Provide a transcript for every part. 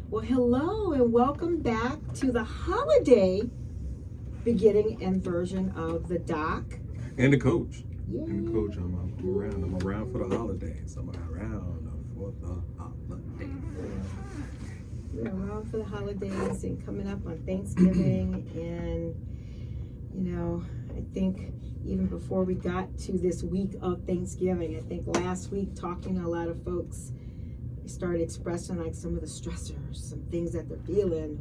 Well, hello and welcome back to the holiday beginning and version of the doc. And the coach. Yay. And the coach, I'm around. I'm around for the holidays. I'm around for the holidays. We're around for the holidays and coming up on Thanksgiving. And, you know, I think even before we got to this week of Thanksgiving, I think last week talking to a lot of folks, started expressing like some of the stressors, some things that they're feeling,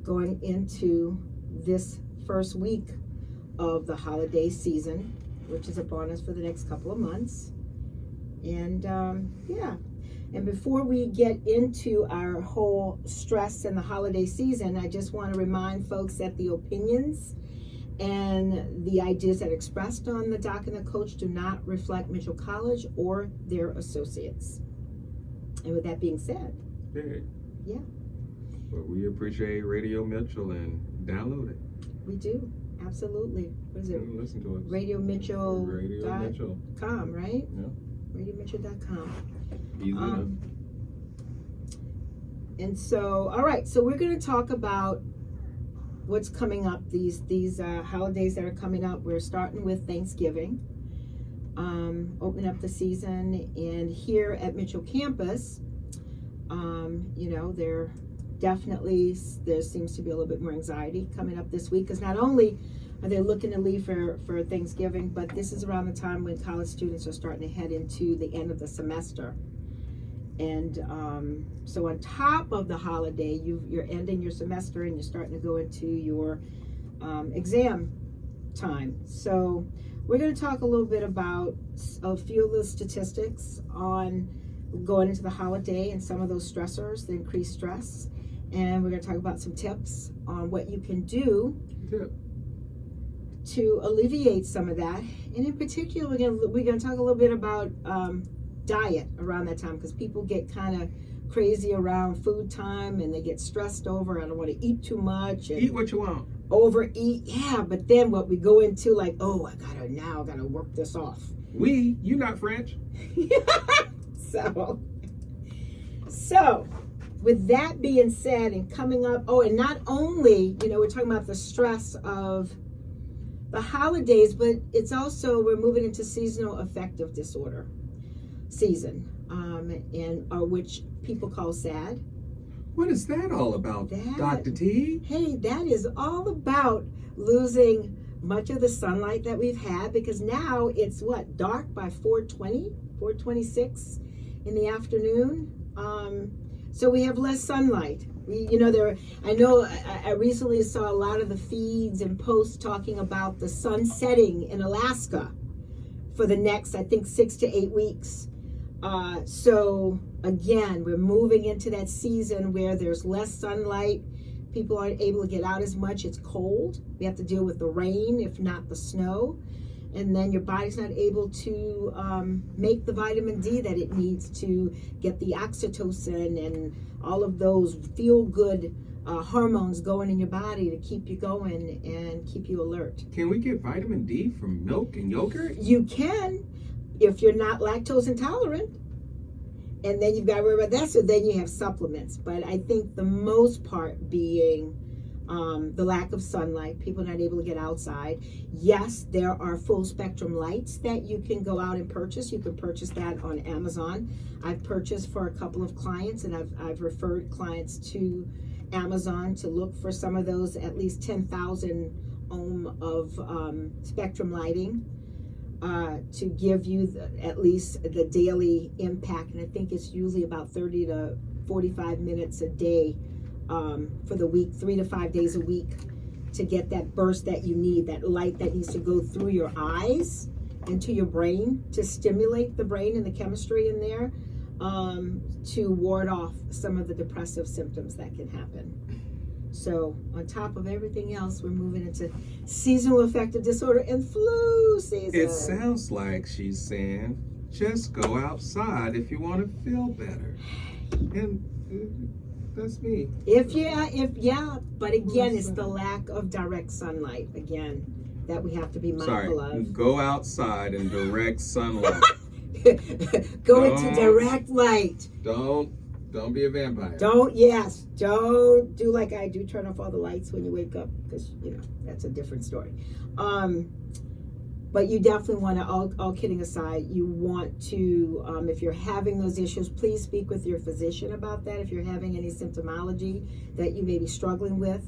going into this first week of the holiday season, which is upon us for the next couple of months. And and before we get into our whole stress in the holiday season, I just want to remind folks that the opinions and the ideas that are expressed on the doc and the coach do not reflect Mitchell College or their associates. And with that being said, yeah. Well, we appreciate Radio Mitchell and download it. We do, absolutely. What is it? Listen to us. Radio Mitchell. RadioMitchell.com, right? Yeah. RadioMitchell.com. Easy enough. And so, all right. So we're going to talk about what's coming up. These holidays that are coming up. We're starting with Thanksgiving. Open up the season, and here at Mitchell campus, there seems to be a little bit more anxiety coming up this week, because not only are they looking to leave for Thanksgiving, but this is around the time when college students are starting to head into the end of the semester. And so on top of the holiday, you're ending your semester and you're starting to go into your exam time. So we're going to talk a little bit about a few of the statistics on going into the holiday and some of those stressors, the increased stress. And we're going to talk about some tips on what you can do to alleviate some of that. And in particular, we're going to talk a little bit about diet around that time, because people get kind of crazy around food time and they get stressed over, I don't want to eat too much. And eat what you want. Overeat, yeah, but then what we go into, like, I gotta work this off. You not French. So with that being said, and coming up, and not only, we're talking about the stress of the holidays, but it's also, we're moving into seasonal affective disorder season, which people call SAD. What is that all about, Dr. T? Hey, that is all about losing much of the sunlight that we've had, because now it's dark by 4:26 in the afternoon. So we have less sunlight. I recently saw a lot of the feeds and posts talking about the sun setting in Alaska for the next, I think, 6 to 8 weeks. So again, we're moving into that season where there's less sunlight. People aren't able to get out as much. It's cold. We have to deal with the rain, if not the snow. And then your body's not able to make the vitamin D that it needs to get the oxytocin and all of those feel-good hormones going in your body to keep you going and keep you alert. Can we get vitamin D from milk and yogurt? You can, if you're not lactose intolerant. And then you've got to worry about that. So then you have supplements. But I think the most part being the lack of sunlight, people not able to get outside. Yes, there are full spectrum lights that you can go out and purchase. You can purchase that on Amazon. I've purchased for a couple of clients, and I've referred clients to Amazon to look for some of those, at least 10,000 ohm of spectrum lighting. To give you at least the daily impact. And I think it's usually about 30 to 45 minutes a day for the week, 3 to 5 days a week, to get that burst that you need, that light that needs to go through your eyes into your brain to stimulate the brain and the chemistry in there, to ward off some of the depressive symptoms that can happen. So on top of everything else, we're moving into seasonal affective disorder and flu season. It sounds like she's saying, just go outside if you want to feel better. And that's me. But again, it's the lack of direct sunlight, again, that we have to be mindful of. Go outside in direct sunlight. Go into direct light. Don't Don't be a vampire. Don't do like I do, turn off all the lights when you wake up, because that's a different story. But you definitely want to, all kidding aside, you want to, if you're having those issues, please speak with your physician about that. If you're having any symptomology that you may be struggling with,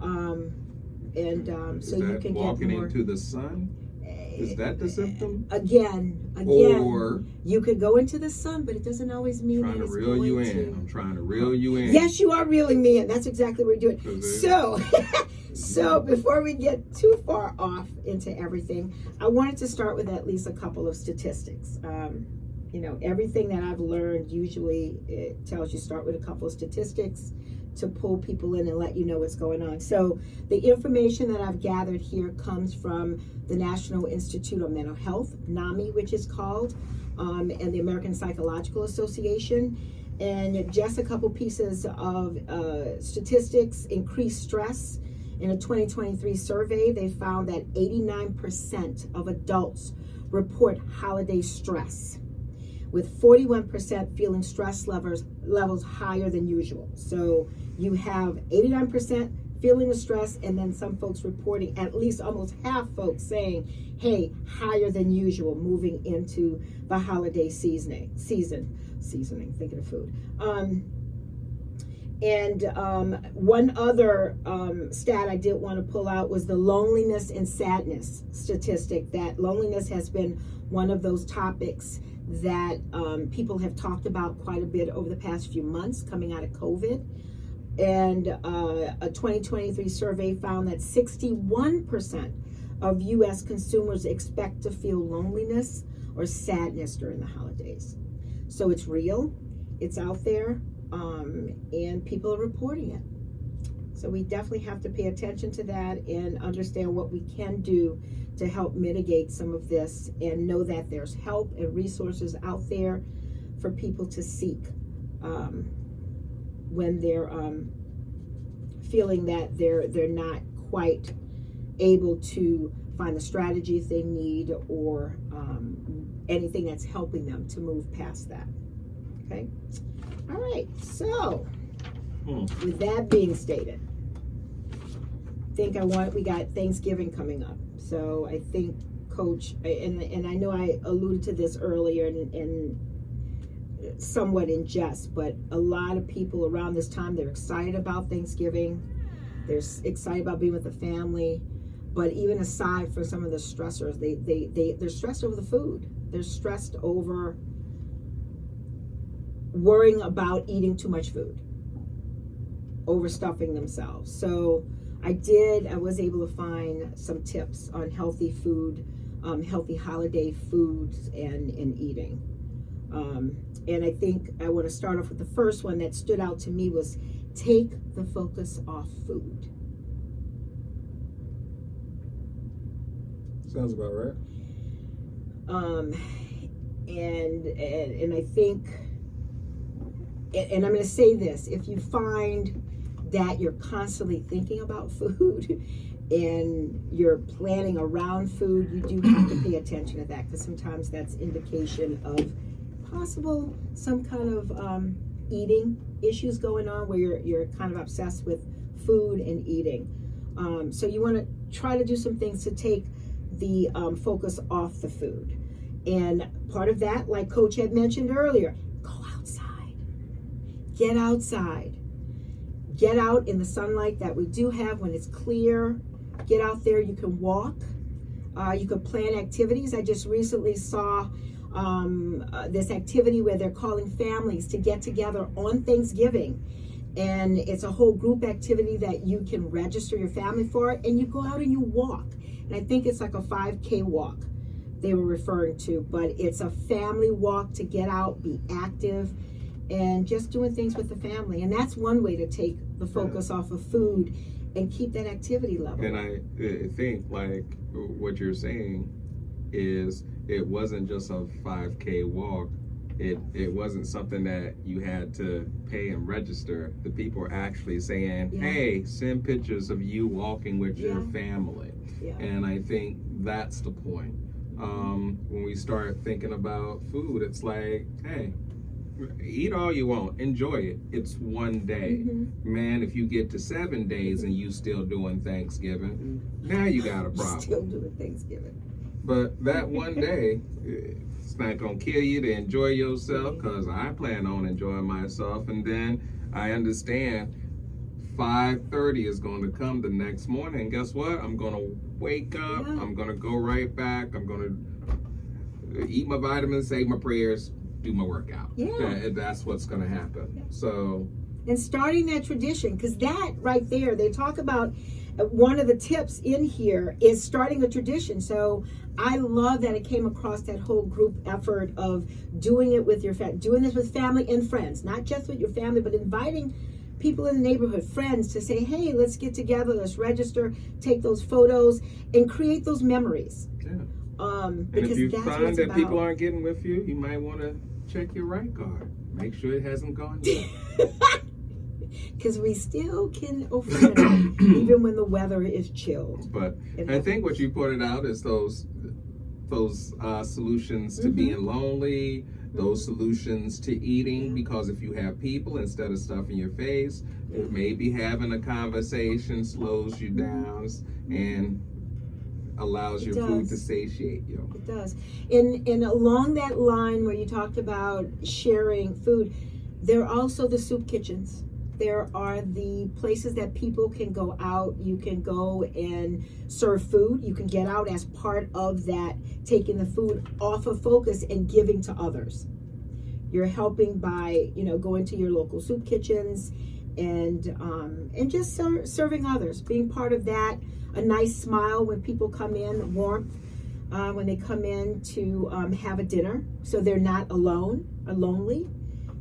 so you can walking get more. Into the sun? Is that the symptom? Again, or you could go into the sun, but it doesn't always mean trying that to it's reel going you in. to. I'm trying to reel you in. Yes, you are reeling me in. That's exactly what we're doing. So before we get too far off into everything, I wanted to start with at least a couple of statistics. Everything that I've learned, usually it tells you start with a couple of statistics to pull people in and let you know what's going on. So the information that I've gathered here comes from the National Institute of Mental Health, NAMI, which is called, and the American Psychological Association. And just a couple pieces of statistics. Increased stress. In a 2023 survey, they found that 89% of adults report holiday stress, with 41% feeling stress levels higher than usual. So you have 89% feeling the stress, and then some folks reporting, at least almost half folks saying, hey, higher than usual moving into the holiday seasoning, thinking of food. One other stat I did want to pull out was the loneliness and sadness statistic. That loneliness has been one of those topics that people have talked about quite a bit over the past few months coming out of COVID. And a 2023 survey found that 61% of U.S. consumers expect to feel loneliness or sadness during the holidays. So it's real, it's out there, and people are reporting it. So we definitely have to pay attention to that and understand what we can do to help mitigate some of this, and know that there's help and resources out there for people to seek when they're feeling that they're not quite able to find the strategies they need, or anything that's helping them to move past that. Okay? All right, so with that being stated, we got Thanksgiving coming up. So I think, Coach, and I know I alluded to this earlier and somewhat in jest, but a lot of people around this time, they're excited about Thanksgiving. They're excited about being with the family. But even aside from some of the stressors, they're stressed over the food. They're stressed over worrying about eating too much food, overstuffing themselves. So I was able to find some tips on healthy food, healthy holiday foods and eating. And I think I want to start off with the first one that stood out to me was take the focus off food. Sounds about right. And I think, and I'm going to say this, if you find that you're constantly thinking about food and you're planning around food, you do have to pay attention to that, because sometimes that's indication of possible some kind of eating issues going on, where you're kind of obsessed with food and eating. So you want to try to do some things to take the focus off the food. And part of that, like Coach had mentioned earlier, go outside. Get outside. Get out in the sunlight that we do have when it's clear. Get out there. You can walk. You can plan activities. I just recently saw this activity where they're calling families to get together on Thanksgiving. And it's a whole group activity that you can register your family for, and you go out and you walk. And I think it's like a 5K walk they were referring to, but it's a family walk to get out, be active, and just doing things with the family. And that's one way to take the focus off of food and keep that activity level. And I think, like what you're saying is, it wasn't just a 5K walk. It wasn't something that you had to pay and register. The people were actually saying, hey, send pictures of you walking with your family. Yeah. And I think that's the point. When we start thinking about food, it's like, hey, Eat all you want. Enjoy it. It's one day. Man, if you get to 7 days and you still doing Thanksgiving, now you got a problem. Still doing Thanksgiving. But that one day, it's not going to kill you to enjoy yourself, because I plan on enjoying myself. And then I understand 5:30 is going to come the next morning. And guess what? I'm going to wake up. Yeah. I'm going to go right back. I'm going to eat my vitamins, say my prayers, do my workout. Yeah. That's what's going to happen. So, and starting that tradition, because that right there, they talk about one of the tips in here is starting a tradition. So I love that it came across that whole group effort of doing it with your doing this with family and friends, not just with your family, but inviting people in the neighborhood, friends, to say, hey, let's get together, let's register, take those photos, and create those memories. yeah. Because And if you that's what find it's that about. people aren't getting with you, you might want to check your right guard. Make sure it hasn't gone yet. Because we still can offend even when the weather is chilled. But I think what you pointed out is those solutions to being lonely, those solutions to eating, because if you have people instead of stuffing your face, maybe having a conversation slows you down and allows your food to satiate you. It does. And along that line where you talked about sharing food, there are also the soup kitchens. There are the places that people can go out. You can go and serve food. You can get out as part of that, taking the food off of focus and giving to others. You're helping by, going to your local soup kitchens and just serving others, being part of that. A nice smile when people come in, warmth when they come in to have a dinner, so they're not alone or lonely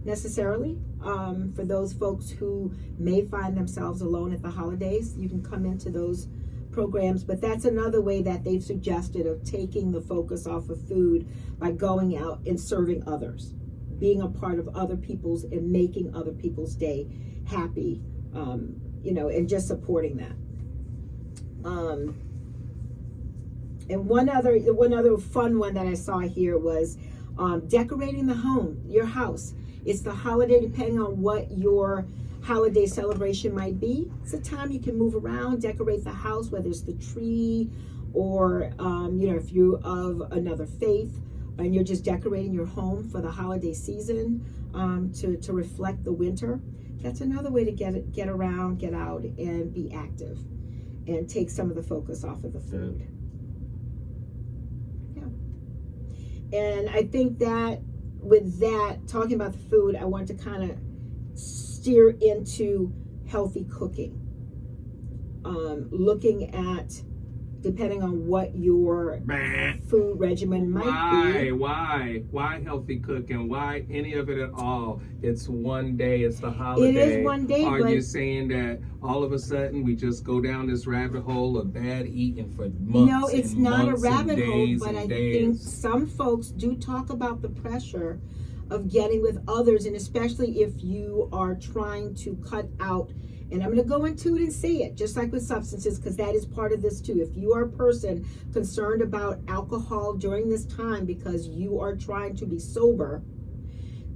necessarily. For those folks who may find themselves alone at the holidays, you can come into those programs. But that's another way that they've suggested of taking the focus off of food by going out and serving others, being a part of other people's and making other people's day happy, and just supporting that. And one other fun one that I saw here was decorating the home, your house. It's the holiday, depending on what your holiday celebration might be. It's a time you can move around, decorate the house, whether it's the tree or, if you're of another faith and you're just decorating your home for the holiday season to reflect the winter. That's another way to get around, get out, and be active and take some of the focus off of the food. Yeah. And I think that with that, talking about the food, I want to kind of steer into healthy cooking. Looking at, depending on what your food regimen might be. Why healthy cooking? Why any of it at all? It's one day, it's the holiday. It is one day, Are but you saying that all of a sudden we just go down this rabbit hole of bad eating for months? No, it's not a rabbit hole, but I think days. some folks do talk about the pressure of getting with others, and especially if you are trying to cut out, and I'm going to go into it and say it, just like with substances, because that is part of this too. If you are a person concerned about alcohol during this time because you are trying to be sober,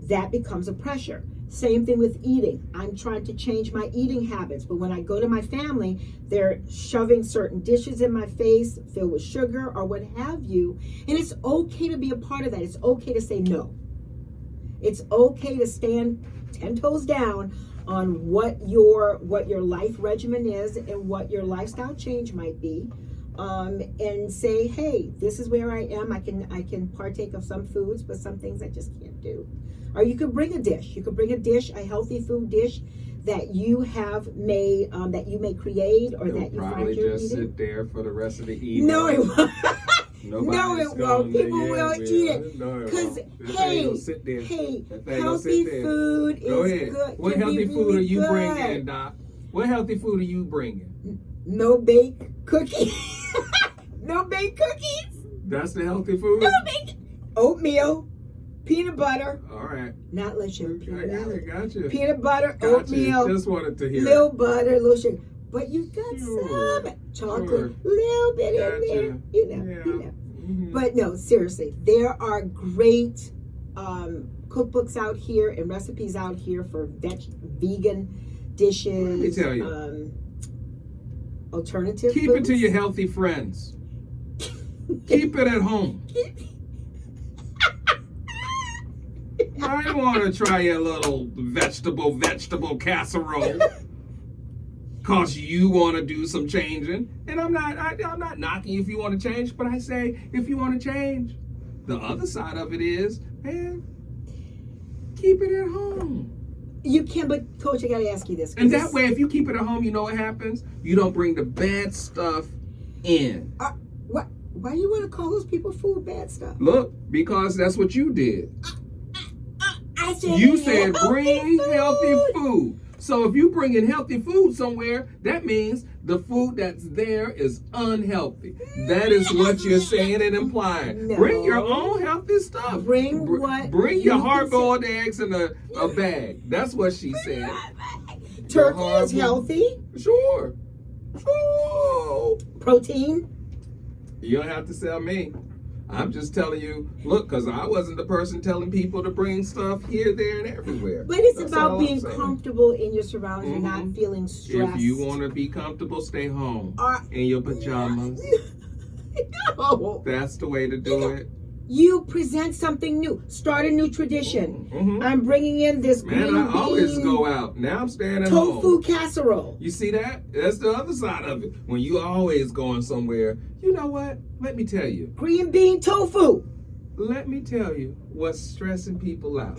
that becomes a pressure. Same thing with eating. I'm trying to change my eating habits, but when I go to my family, they're shoving certain dishes in my face filled with sugar or what have you, and it's okay to be a part of that. It's okay to say no. It's okay to stand 10 toes down on what your life regimen is and what your lifestyle change might be, and say, hey, this is where I am. I can partake of some foods, but some things I just can't do. Or you could bring a dish. You could bring a healthy food dish that you have may create, or that you find you're just eating. Sit there for the rest of the evening. No, it won't. No, it won't. People will eat it. Because, hey, healthy food is good. What healthy food are you bringing, Doc? What healthy food are you bringing? No baked cookies. No baked cookies. That's the healthy food? No baked. Oatmeal, peanut butter. All right. Not unless sugar. Gotcha. Peanut butter, oatmeal. Just wanted to hear little butter, little sugar. But you got some chocolate, little bit in there. You know. Mm-hmm. But no, seriously, there are great cookbooks out here and recipes out here for vegan dishes. Let me tell you. Alternative Keep foods. it to your healthy friends. Keep it at home. I want to try a little vegetable casserole. Cause you want to do some changing, and I'm not knocking you if you want to change, but I say if you want to change. The other side of it is, man, keep it at home. You can, but Coach, I gotta ask you this. And that way, if you keep it at home, you know what happens? You don't bring the bad stuff in. Why do you want to call those people food bad stuff? Look, because that's what you did. I said You said bring food. healthy food. So if you bring in healthy food somewhere, that means the food that's there is unhealthy. That is what you're saying and implying. No. Bring your own healthy stuff. Bring Bring your hard-boiled eggs in a bag. That's what she said. Turkey is healthy. Sure. Protein. You don't have to sell me. I'm just telling you, look, because I wasn't the person telling people to bring stuff here, there, and everywhere. But it's That's about all I'm being saying. comfortable in your surroundings and Mhm. not feeling stressed. If you want to be comfortable, stay home in your pajamas. No. That's the way to do it. You present something new. Start a new tradition. Mhm. I'm bringing in this Man, green I always bean go out. Now I'm staying at tofu home. casserole. You see that? That's the other side of it. When you always going somewhere, you know what? Let me tell you. Green bean tofu. Let me tell you what's stressing people out.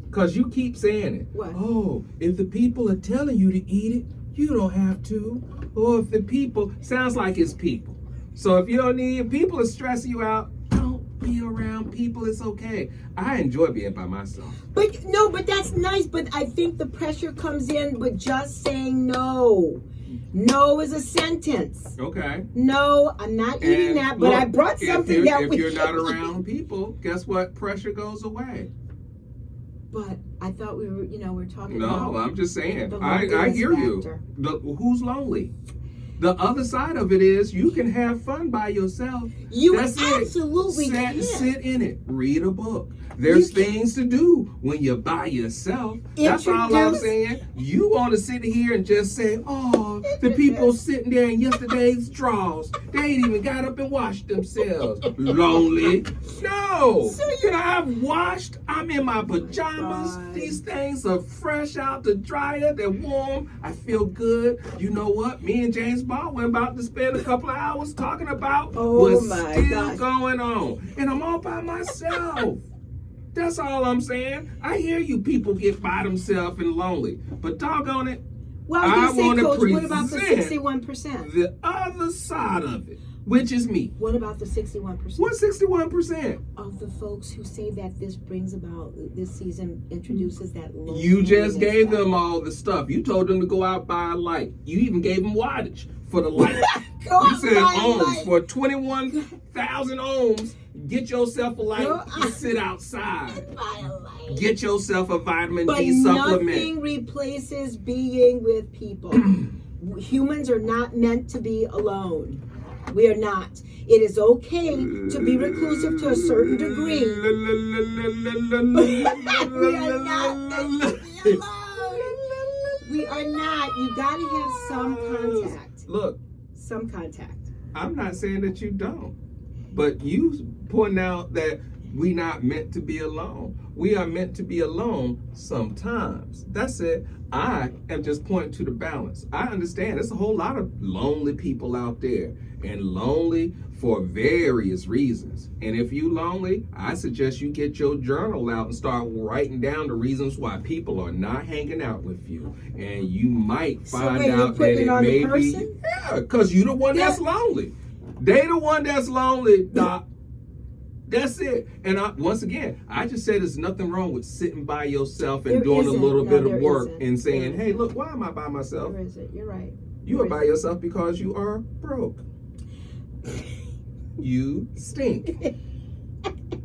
Because you keep saying it. What? Oh, if the people are telling you to eat it, you don't have to. Or if the people, sounds like it's people. So if you don't need, if people are stressing you out, don't be around people. It's okay. I enjoy being by myself. But that's nice. But I think the pressure comes in with just saying no. No is a sentence. Okay. No, I'm not eating And that, but look, I brought something if you're not around people, guess what? Pressure goes away. But I thought we were talking No, about. I'm just saying. the I loneliness hear you. factor. Who's lonely? The other side of it is you can have fun by yourself. You That's absolutely it. can. Sit in it. Read a book. There's You can- things to do when you're by yourself. That's all I'm Introduce- saying. You want to sit here and just say, oh, the people sitting there in yesterday's drawers, they ain't even got up and washed themselves. Lonely. No. So you- Can I've washed? I'm in my pajamas. God. These things are fresh out the dryer. They're warm. I feel good. You know what? Me and James Baldwin about to spend a couple of hours talking about what's my still gosh. going on. And I'm all by myself. That's all I'm saying. I hear you people get by themselves and lonely. But doggone it, Well, I I was going wanna to say, Coach, what about the present 61%? the other side of it, which is me. What about the 61%? What's 61%? Of the folks who say that this season introduces that loneliness. You just gave them factor. all the stuff. You told them to go out buy a light. You even gave them wattage for the light. Go You out said buy a ohms light. for 21,000 ohms. Get yourself a light. Go You sit outside. Buy a light. Get yourself a vitamin But D supplement. nothing replaces being with people. Humans are not meant to be alone. We are not. It is okay to be reclusive to a certain degree. We are not meant to be alone. We are not. You got to have some contact. Look, Some contact. I'm not saying that you don't, but you point out that we not meant to be alone. We are meant to be alone sometimes. That's it. I am just pointing to the balance. I understand there's a whole lot of lonely people out there, and lonely for various reasons. And if you lonely, I suggest you get your journal out and start writing down the reasons why people are not hanging out with you. And you might So find wait, you're out that putting it it on the may be, person? yeah, because you the one that's lonely. They the one that's lonely, Doc. That's it. And once again, I just said there's nothing wrong with sitting by yourself and There doing isn't. a little No, bit of there work isn't. and saying, There hey, look, why am I by myself? Where is it? You're right. You are by yourself because you are broke. You stink.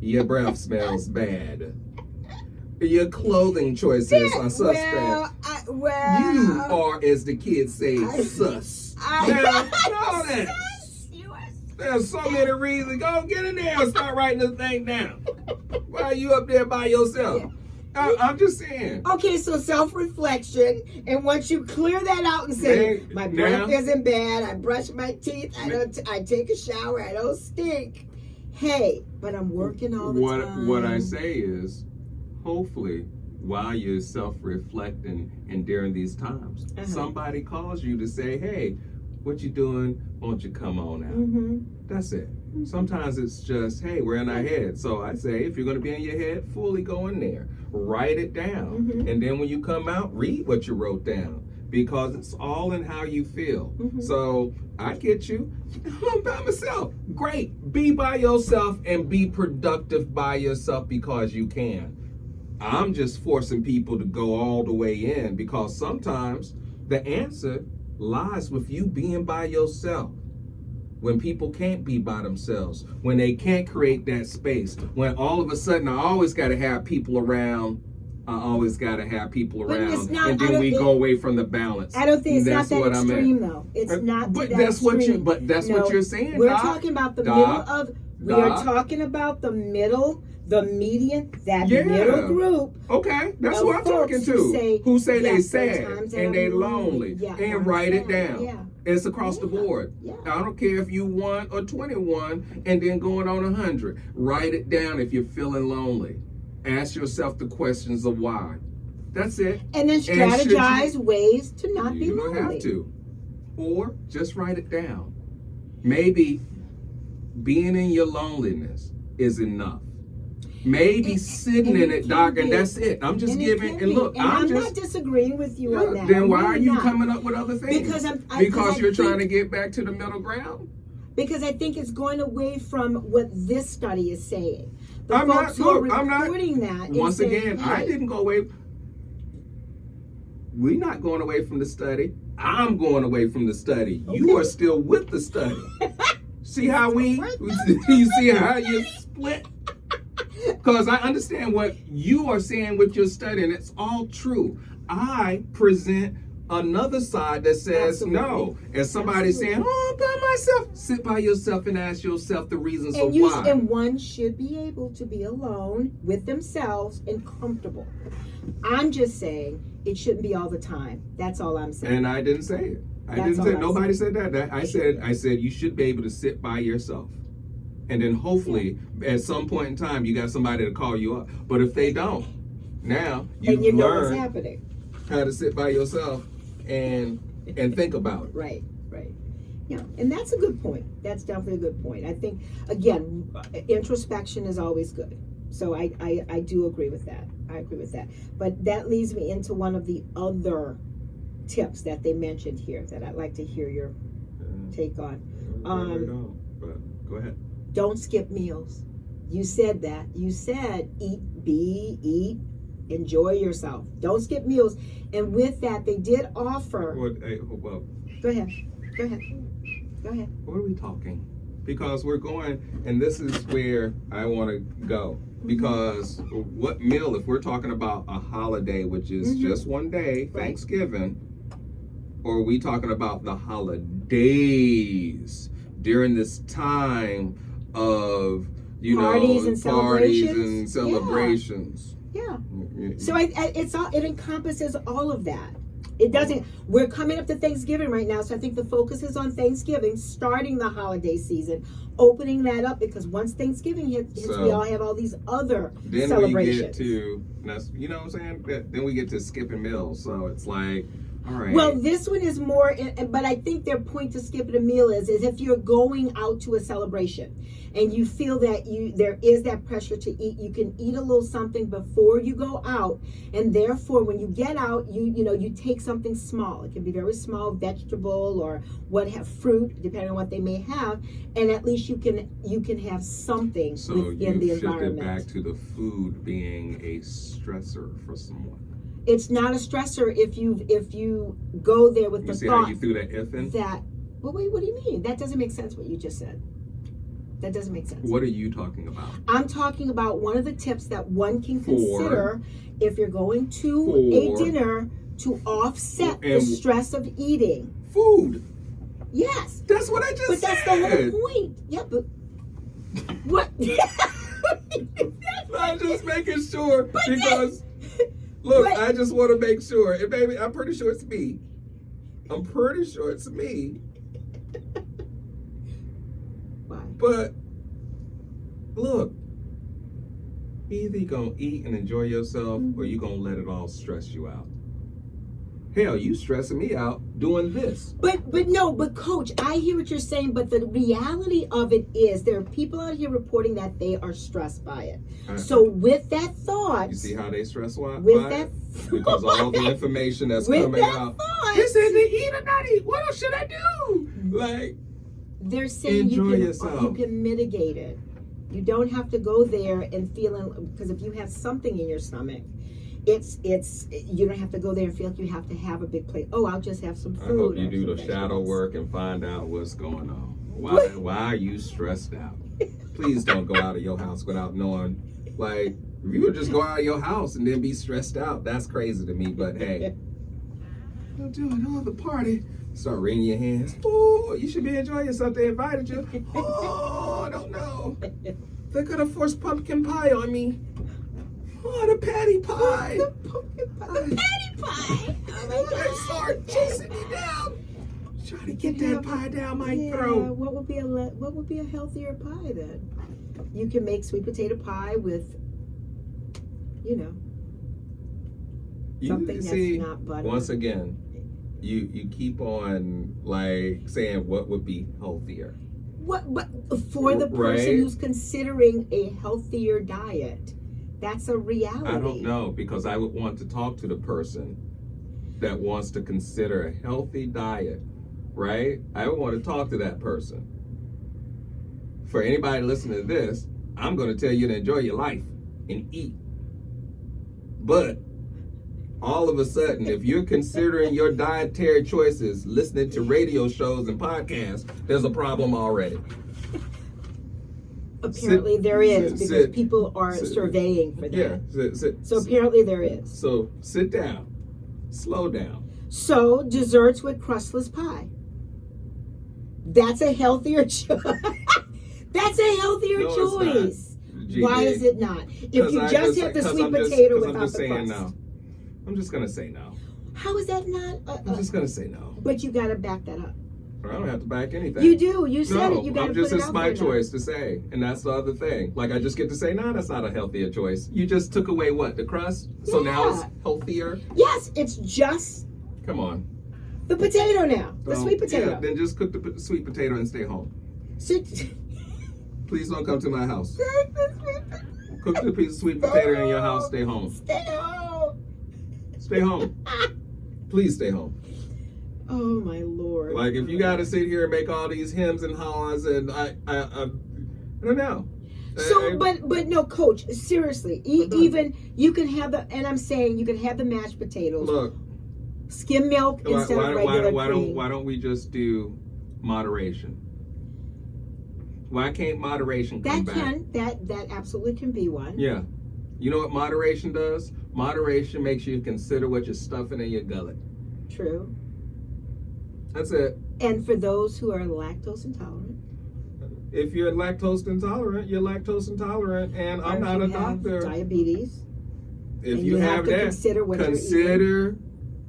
Your breath smells bad. Your clothing choices are suspect. You are, as the kids say, sus. Now, know that. There's so many reasons. Go get in there and start writing this thing down. Why are you up there by yourself? I'm just saying. Okay, so self-reflection, and once you clear that out and say, Man, my breath now- isn't bad, I brush my teeth, I take a shower, I don't stink. Hey, but I'm working all the time. What I say is, hopefully, while you're self-reflecting and during these times, somebody calls you to say, hey, what you doing? Won't you come on out? Mm-hmm. That's it. Sometimes it's just, hey, we're in our head. So I say, if you're going to be in your head, fully go in there. Write it down. Mhm. And then when you come out, read what you wrote down. Because it's all in how you feel. Mhm. So I get you. I'm by myself. Great. Be by yourself and be productive by yourself because you can. I'm just forcing people to go all the way in because sometimes the answer lies with you being by yourself. When people can't be by themselves, when they can't create that space, when all of a sudden I always got to have people around, But it's not- and I then don't we think- go away from the balance. I don't think it's That's not what that I'm at. extreme, though. It's not But that that's what extreme. what you're saying. We're Doc. talking about the Doc. middle of. We are Doc. talking about the middle, the median, that Yeah. middle group. Okay, that's of who I'm talking folks to. who Who say they yes, there are sad times that and I'm they lonely, Yeah, and I'm write it sad. down. Yeah. It's across the Yeah. board. Yeah. I don't care if you 1 or 21 and then going on 100. Write it down if you're feeling lonely. Ask yourself the questions of why. That's it. And then should strategize you- ways to not be You don't lonely. have to. Or just write it down. Maybe being in your loneliness is enough. Maybe sitting and in it it, can Doc, and be. that's it. I'm just And it giving, can and be. look, And I'm not disagreeing with you on that. then why I'm are really you not. coming up with other things? Because because you're think- trying to get back to the middle ground? Because I think it's going away from what this study is saying. The I'm folks not- who are look, I'm not- reporting that. and Once saying, again, I hey, didn't go away. We're not going away from the study. I'm going away from the study. You Okay. are still with the study. See how you see how you split? Because I understand what you are saying with your study, and it's all true. I present another side that says Absolutely. no. And somebody's saying, oh, I'm by myself. Sit by yourself and ask yourself the reasons of why. And one should be able to be alone with themselves and comfortable. I'm just saying it shouldn't be all the time. That's all I'm saying. And I didn't say it. I That's didn't all say I'm nobody said that. I said you should be able to sit by yourself. And then hopefully at some point in time you got somebody to call you up. But if they don't, now you've and you know what's learned happening. how to sit by yourself and think about it. Right. Yeah, and that's a good point. That's definitely a good point. I think, again, introspection is always good. So I do agree with that. I agree with that. But that leads me into one of the other tips that they mentioned here that I'd like to hear your take on. But go ahead. Don't skip meals. You said that. You said eat, enjoy yourself. Don't skip meals. And with that, they did offer. Well, Go ahead. what are we talking? Because we're going, and this is where I want to go. Because what meal, if we're talking about a holiday, which is just one day, Right. Thanksgiving, or are we talking about the holidays during this time of, Parties and parties celebrations? and celebrations? Yeah. Mm, So it encompasses all of that. It doesn't. We're coming up to Thanksgiving right now, so I think the focus is on Thanksgiving, starting the holiday season, opening that up because once Thanksgiving hits, So, we all have all these other Then celebrations. we get to, that's, you know what I'm saying? Then we get to skipping meals. So it's like, all right. Well, this one is more, but I think their point to skipping a meal is if you're going out to a celebration and you feel that there is that pressure to eat, you can eat a little something before you go out, and therefore when you get out, you take something small. It can be very small, vegetable or fruit, depending on what they may have, and at least you can have something So within the you shifted environment. back to the food being a stressor for someone. It's not a stressor if you go there with You the see how thought you threw that if in? that. Well, wait, what do you mean? That doesn't make sense. What you just said. That doesn't make sense. What are you talking about? I'm talking about one of the tips that one can For- consider if you're going to a For- dinner to offset the And- stress of eating. Food. Yes, That's what I just but said. that's the whole point. Yeah, but what? I'm just making sure But because look, but- I just want to make sure. And baby, I'm pretty sure it's me. I'm pretty sure it's me. Why? But look, either you gonna eat and enjoy yourself, or you gonna let it all stress you out. Hell, you stressing me out doing this. But coach, I hear what you're saying, but the reality of it is there are people out here reporting that they are stressed by it. So with that thought, You see how they stress why? with by that it? Because all the information that's with coming that out. thought, This is to eat or not eat. What else should I do? Like, they're saying enjoy you yourself. can mitigate it. You don't have to go there and feeling, because if you have something in your stomach, it's you don't have to go there and feel like you have to have a big plate. Oh, I'll just have some I food. hope you or do some the shadow vegetables. work and find out what's going on. What? Why are you stressed out? Please don't go out of your house without knowing. Like, if you would just go out of your house and then be stressed out, that's crazy to me. But hey, I'm doing all the party. Start wringing your hands. Oh, you should be enjoying yourself. They invited you. Oh, I don't know. They're gonna force pumpkin pie on me. Oh, the patty pie. The patty pie. Oh my They God. start chasing me down. Trying to get that pie down my Yeah, throat. what would be a healthier pie then? You can make sweet potato pie with, something that's not butter. Once again, you keep on like saying what would be healthier. What? But for the person Right. who's considering a healthier diet, that's a reality. I don't know, because I would want to talk to the person that wants to consider a healthy diet, right? I would want to talk to that person. For anybody listening to this, I'm going to tell you to enjoy your life and eat. But all of a sudden, if you're considering your dietary choices, listening to radio shows and podcasts, there's a problem already. Apparently there is, because sit- people are sit- surveying for that. Yeah. So apparently there is. So sit down, slow down. So desserts with crustless pie. That's a healthier choice. That's a healthier No, it's not. choice. GJ. Why is it not? If you just have the sweet I'm potato I'm without just the saying crust. no. I'm just gonna say no. How is that not? I'm just gonna say no. But you got to back that up. I don't have to back anything. You do. You said No, it. You got to I'm put just, it it's out my there now. choice to say, and that's the other thing. Like, I just get to say, no, that's not a healthier choice. You just took away what, the crust? So now it's Yeah. healthier. Yes, it's just Come on, the potato now. The So, sweet potato. Yeah, then just cook the sweet potato and stay home. So- Please don't come to my house. Take the sweet potato. Cook the piece of sweet potato in your house. Stay home. Stay home. Stay home. Please stay home. Oh my Lord. Like, if you got to sit here and make all these hymns and haws, and I don't know. So, but no, Coach. Seriously, even you can have the, and I'm saying you can have the mashed potatoes, Look, skim milk instead of regular cream. why don't we just do moderation? Why can't moderation come back? That absolutely can be one. Yeah. You know what moderation does? Moderation makes you consider what you're stuffing in your gullet. True. That's it. And for those who are lactose intolerant, If you're lactose intolerant, you're lactose intolerant, and or I'm if not you a have doctor. diabetes, If and you have to that, consider what you're eating. consider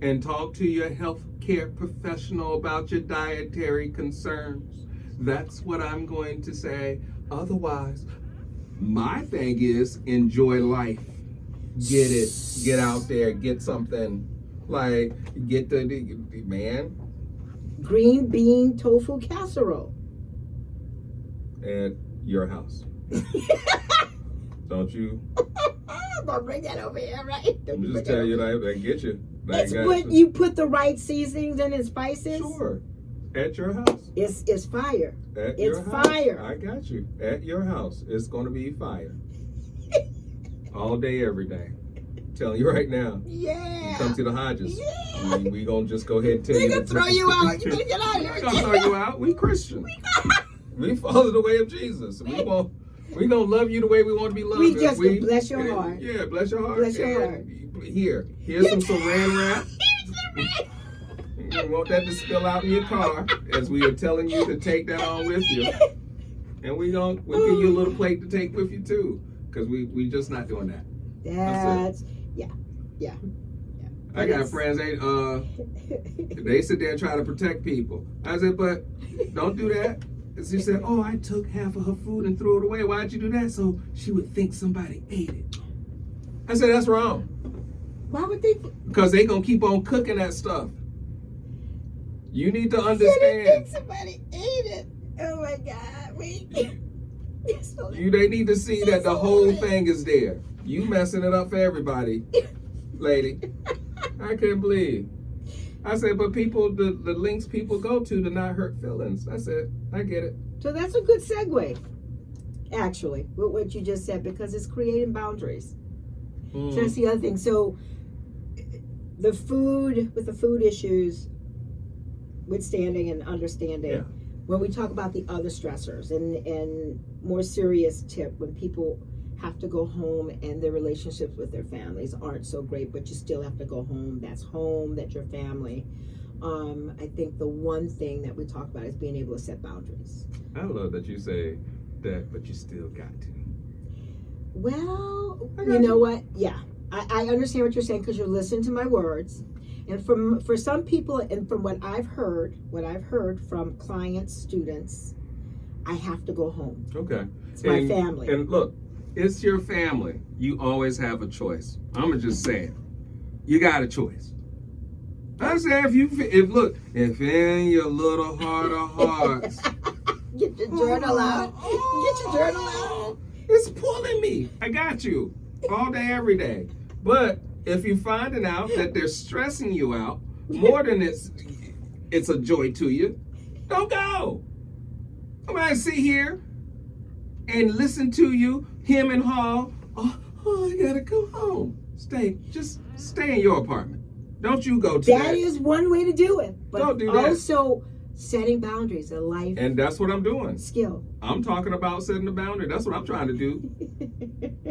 and talk to your health care professional about your dietary concerns. That's what I'm going to say. Otherwise, my thing is enjoy life. Get it. Get out there. Get something. Like, get the man green bean tofu casserole. at your house. Don't you? Don't bring that over here, right? Don't I'm bring just that telling you over that get you. here. It's when you put the right seasonings in and spices. Sure. At your house. It's fire. At It's your house. fire. I got you. At your house. It's going to be fire. All day, every day. I'm telling you right now. Yeah. You come to the Hodges. Yeah. We going to just go ahead and tell They're you. gonna throw you out. You better get out of We're here. going to throw you out. We Christian. We follow the way of Jesus. We going to love you the way we want to be loved. We just gonna bless your heart. Yeah, bless your heart. Bless your And Here's some saran wrap. You want that to spill out in your car as we are telling you to take that on with you. And we'll give you a little plate to take with you too. because we just not doing that. That's yeah. I got friends, they sit there and try to protect people. I said, but don't do that. And she said, oh, I took half of her food and threw it away. Why'd you do that? So she would think somebody ate it. I said, that's wrong. Why would they? Because they gonna keep on cooking that stuff. You need to They understand. think somebody ate it. Oh my God! Wait. They need to see that the whole thing is there. You messing it up for everybody, lady. I can't believe. I said, but people, the links people go to not hurt feelings. That's it. I get it. So that's a good segue, actually, with what you just said, because it's creating boundaries. So that's the other thing. So the food issues, withstanding and understanding. Yeah. When we talk about the other stressors and more serious tip, when people have to go home and their relationships with their families aren't so great, but you still have to go home. That's your family. I think the one thing that we talk about is being able to set boundaries. I love that you say that, but you still got to. Well, you know what? Yeah, I understand what you're saying because you're listening to my words. And for some people, and from what I've heard from clients, students, I have to go home. Okay. It's my family. And look, it's your family. You always have a choice. I'm gonna just say it. You got a choice. I'm saying if in your little heart of hearts, get your journal out. Get your journal out. It's pulling me. I got you all day, every day. But if you're finding out that they're stressing you out more than it's a joy to you, don't go. I'm gonna sit here and listen to you, him and haw. Oh, I gotta go home. Just stay in your apartment. Don't you go to that. That is one way to do it. But Don't do that. also setting boundaries, a life And that's what I'm doing. skill. I'm talking about setting a boundary. That's what I'm trying to do.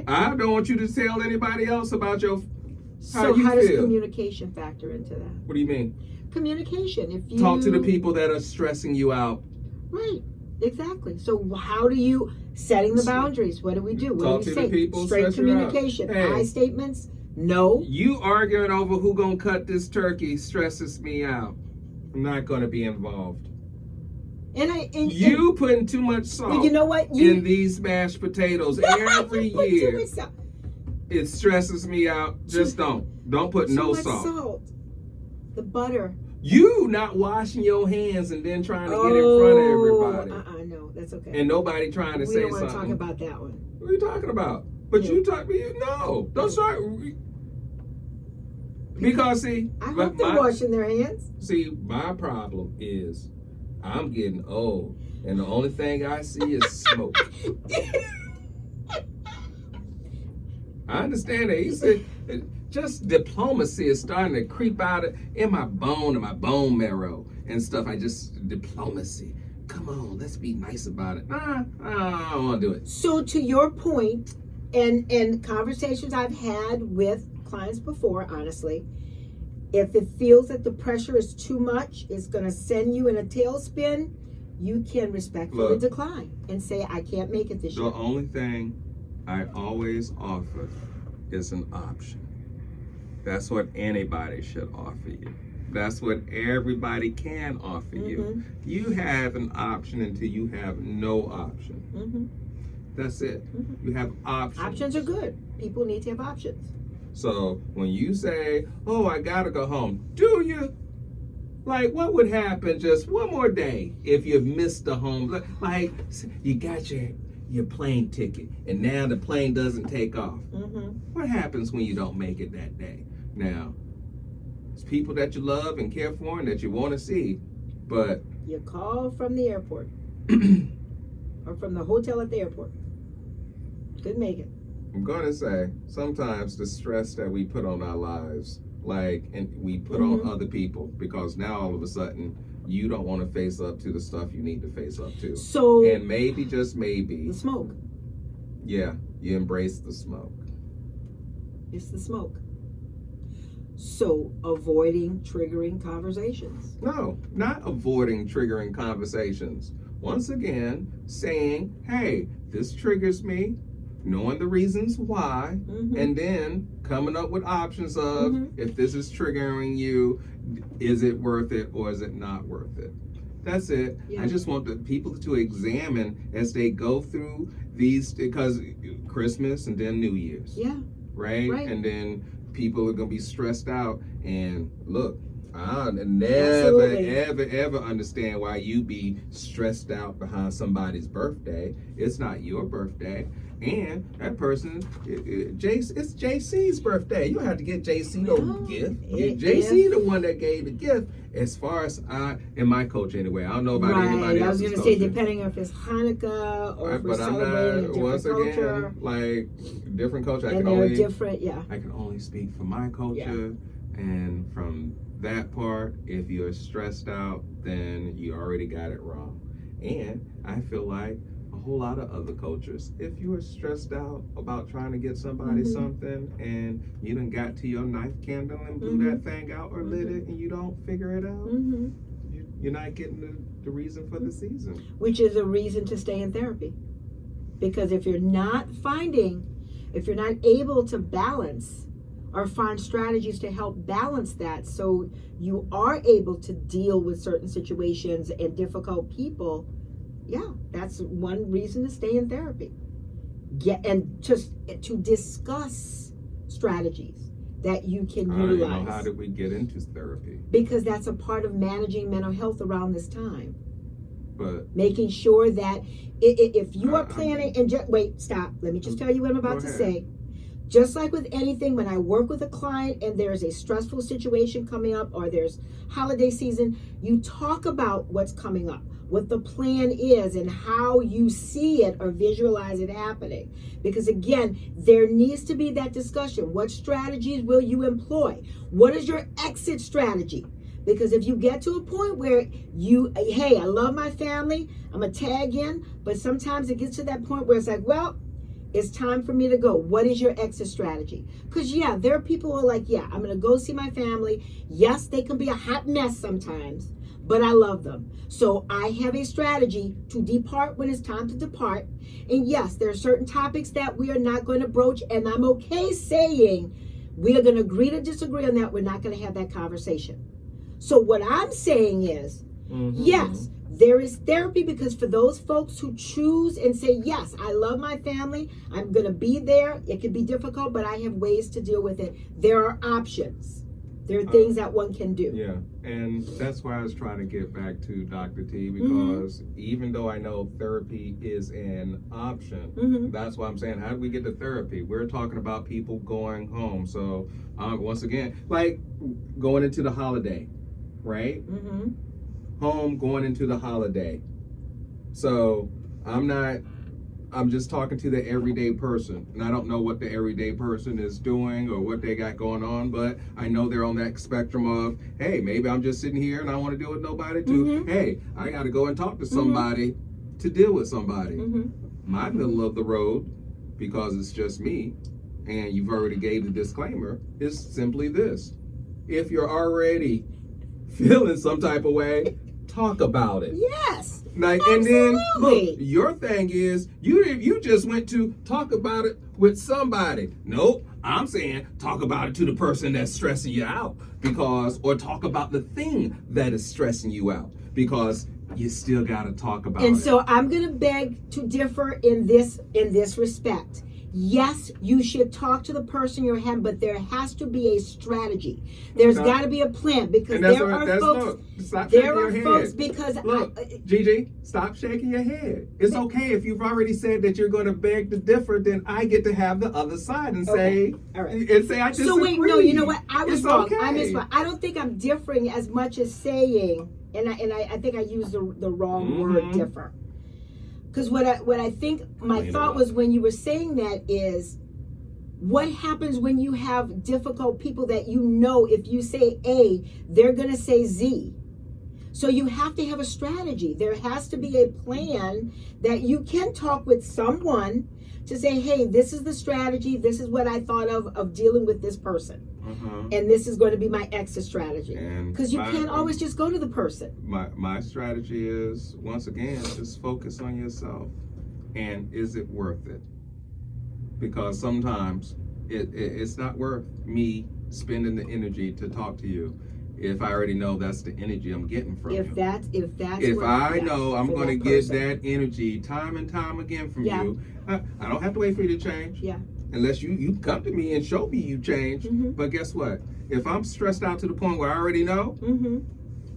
I don't want you to tell anybody else about So how does communication factor into that? What do you mean? Communication. If you Talk to the people that are stressing you out. Right. Exactly. So how do you setting the boundaries? What do we do? What Talk do we to say? the people, Straight stress you out. communication. Hey. I statements. No. You arguing over who gonna cut this turkey stresses me out. I'm not gonna be involved. You putting too much salt. Well, you know what? In these mashed potatoes every Put too year. much salt. It stresses me out. Just don't put Too no much salt. The butter. You not washing your hands and then trying to get in front of everybody. No, that's okay. And nobody trying to we say don't want something. to talk about that one. What are you talking about? But you talk to me. No, don't start. Because see, I hope they're washing their hands. See, my problem is I'm getting old, and the only thing I see is smoke. I understand that. He said, just diplomacy is starting to creep out in my bone marrow and stuff. Diplomacy. Come on, let's be nice about it. I don't want to do it. So to your point, and conversations I've had with clients before, honestly, if it feels that the pressure is too much, it's going to send you in a tailspin, you can respectfully decline and say, I can't make it this year. The only thing I always offer is an option. That's what anybody should offer you. That's what everybody can offer you. You have an option until you have no option. That's it. You have options. Options are good. People need to have options. So when you say, oh, I gotta go home, do you? Like, what would happen just one more day if you missed the home? Like, you got your plane ticket, and now the plane doesn't take off. What happens when you don't make it that day? Now, it's people that you love and care for and that you want to see, but... You call from the airport. Or from the hotel at the airport. Couldn't make it. I'm going to say, sometimes the stress that we put on our lives, and we put on other people, because now all of a sudden, you don't want to face up to the stuff you need to face up to. So, and maybe, just maybe, the smoke. Yeah, you embrace the smoke. It's the smoke. So, avoiding triggering conversations. No, not avoiding triggering conversations. Once again, saying, hey, this triggers me. knowing the reasons why, Mhm. and then coming up with options of Mhm. if this is triggering you, is it worth it or is it not worth it? That's it. Yeah. I just want the people to examine as they go through these, because Christmas and then New Year's, Yeah. right? Right. And then people are gonna be stressed out. And look, I never, Absolutely. ever understand why you be stressed out behind somebody's birthday. It's not your birthday. And that person, it's JC's birthday. You don't have to get JC no Well, gift. if- JC the one that gave the gift. As far as in my culture anyway, I don't know about anybody Right. I was else's going to say, culture. depending if it's Hanukkah or if we're But I'm celebrating not, a once different again, culture. like different culture. And they're different, yeah. I can only speak for my culture, and from that part, if you're stressed out, then you already got it wrong. And I feel like a whole lot of other cultures, if you are stressed out about trying to get somebody Mhm. something and you done got to your knife candle and blew Mhm. that thing out or lit it and you don't figure it out, Hmm. you're not getting the reason for the season. Which is a reason to stay in therapy. Because if you're not able to balance or find strategies to help balance that so you are able to deal with certain situations and difficult people, yeah, that's one reason to stay in therapy. And just to discuss strategies that you can I don't even know, utilize. how did we get into therapy? Because that's a part of managing mental health around this time. But Making sure that if you are I planning, and wait, stop. Let me just tell you what I'm about to Go ahead. say. Just like with anything, when I work with a client and there's a stressful situation coming up or there's holiday season, you talk about what's coming up, what the plan is, and how you see it or visualize it happening. Because again, there needs to be that discussion. What strategies will you employ? What is your exit strategy? Because if you get to a point where hey, I love my family, I'm a tag in, but sometimes it gets to that point where it's like, well, it's time for me to go. What is your exit strategy? Because, yeah, there are people who are like, yeah, I'm going to go see my family. Yes, they can be a hot mess sometimes, but I love them. So I have a strategy to depart when it's time to depart. And yes, there are certain topics that we are not going to broach, and I'm okay saying we are going to agree to disagree on that. We're not going to have that conversation. So what I'm saying is, yes, there is therapy, because for those folks who choose and say, yes, I love my family, I'm going to be there. It could be difficult, but I have ways to deal with it. There are options. There are things that one can do. Yeah, and that's why I was trying to get back to Dr. T, because even though I know therapy is an option, that's why I'm saying, how do we get to therapy? We're talking about people going home. So once again, like going into the holiday, right? Home going into the holiday. So I'm just talking to the everyday person, and I don't know what the everyday person is doing or what they got going on, but I know they're on that spectrum of, hey, maybe I'm just sitting here and I want to deal with nobody, to, hey, I got to go and talk to somebody to deal with somebody. My middle of the road, because it's just me, and you've already gave the disclaimer, is simply this. If you're already feeling some type of way, talk about it. Yes. Like, absolutely. And then look, your thing is you just went to talk about it with somebody. Nope, I'm saying talk about it to the person that's stressing you out, or talk about the thing that is stressing you out, because you still got to talk about it. And so I'm going to beg to differ in this respect. Yes, you should talk to the person you're having, but there has to be a strategy. There's got to be a plan, because there are folks, because look, Gigi, stop shaking your head. It's okay if you've already said that you're going to beg to differ, then I get to have the other side and say, all right, and say I disagree. So wait, no, you know what? I was wrong. Okay. I missed one. I don't think I'm differing as much as saying, and I think I used the wrong word, differ. Because what I think my thought was when you were saying that is, what happens when you have difficult people that you know if you say A, they're going to say Z. So you have to have a strategy. There has to be a plan that you can talk with someone to say, hey, this is the strategy. This is what I thought of dealing with this person. And this is going to be my exit strategy. Because you can't always just go to the person. My strategy is, once again, just focus on yourself. And is it worth it? because sometimes it's not worth me spending the energy to talk to you if I already know that's the energy I'm getting from you. If I know I'm going to get person. that energy time and time again from Yeah. you, I don't have to wait for you to change. Yeah. Unless you come to me and show me you change. Mm-hmm. But guess what? If I'm stressed out to the point where I already know, Mm-hmm.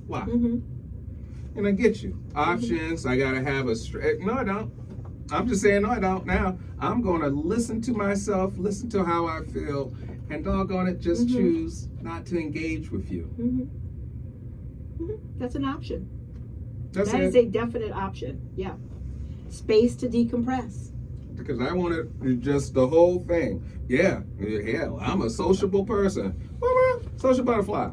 why? Mm-hmm. And I get you. Options, I gotta have a no, I don't. I'm just saying, no, I don't. Now, I'm gonna listen to myself, listen to how I feel, and doggone it, just Mm-hmm. choose not to engage with you. Mm-hmm. Mm-hmm. That's an option. That's That it. is a definite option. Yeah. Space to decompress. Because I want it just the whole thing. Yeah, hell, I'm a sociable person. Well, social butterfly.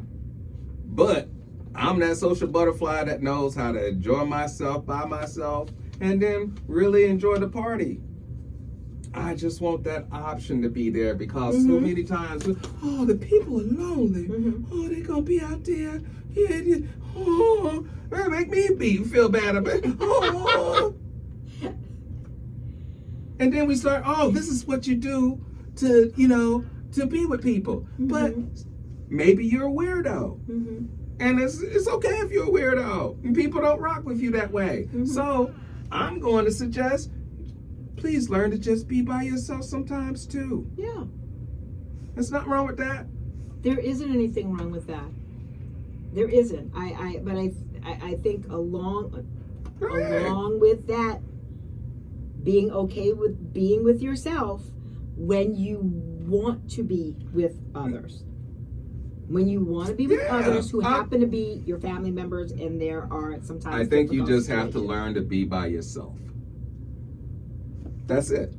But I'm that social butterfly that knows how to enjoy myself by myself and then really enjoy the party. I just want that option to be there because so many times, oh, the people are lonely. Mm-hmm. Oh, they gonna be out there. Yeah, oh, that make me feel bad about it. Oh. And then we start, oh, this is what you do to be with people. Mm-hmm. But maybe you're a weirdo. Mm-hmm. And it's okay if you're a weirdo. And people don't rock with you that way. Mm-hmm. So I'm going to suggest, please learn to just be by yourself sometimes too. Yeah. There's nothing wrong with that. There isn't anything wrong with that. There isn't. I think along with that, being okay with being with yourself when you want to be with others. When you want to be with others who happen to be your family members, and there are sometimes I think you difficult just have to situations. learn to be by yourself. That's it.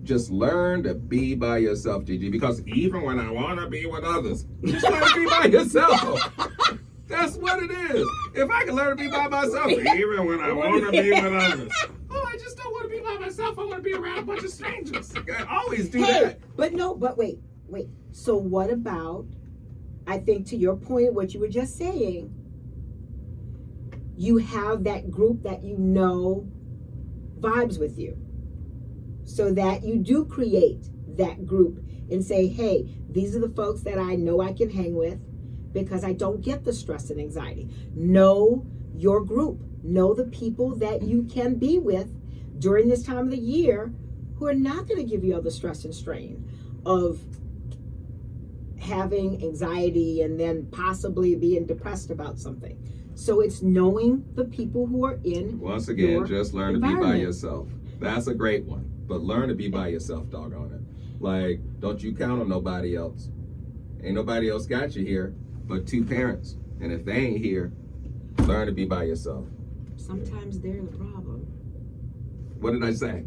Just learn to be by yourself, Gigi, because even when I want to be with others, just learn to be by yourself. That's what it is. If I can learn to be by myself, even when I want to be with others. Oh, I just don't want to be by myself. I want to be around a bunch of strangers. I always do that. But wait. So what about, I think to your point, what you were just saying, you have that group that you know vibes with you. So that you do create that group and say, hey, these are the folks that I know I can hang with because I don't get the stress and anxiety. Know your group. Know the people that you can be with during this time of the year who are not going to give you all the stress and strain of having anxiety and then possibly being depressed about something. So it's knowing the people who are in Once again, your just learn to be by environment. yourself. That's a great one. But learn to be by yourself, doggone it. Like, don't you count on nobody else. Ain't nobody else got you here but two parents. And if they ain't here, learn to be by yourself. Sometimes they're the problem. What did I say?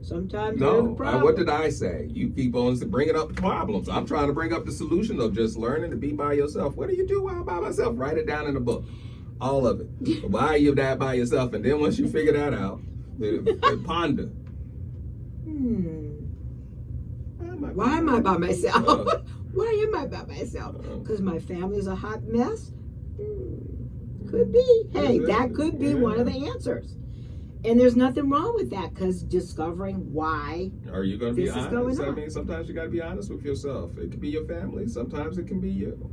Sometimes they're the No, problem. what did I say? You keep on bringing up problems. I'm trying to bring up the solution of just learning to be by yourself. What do you do while I'm by myself? Write it down in a book. All of it. Why are you that by yourself? And then once you figure that out, ponder. Why am I by myself? Uh, Why am I by myself? Because my family's a hot mess? Could be. Hey, that could be one of the answers. And there's nothing wrong with that, because discovering why. Are you going to be This is honest? going on. I mean, sometimes you got to be honest with yourself. It could be your family. Sometimes it can be you.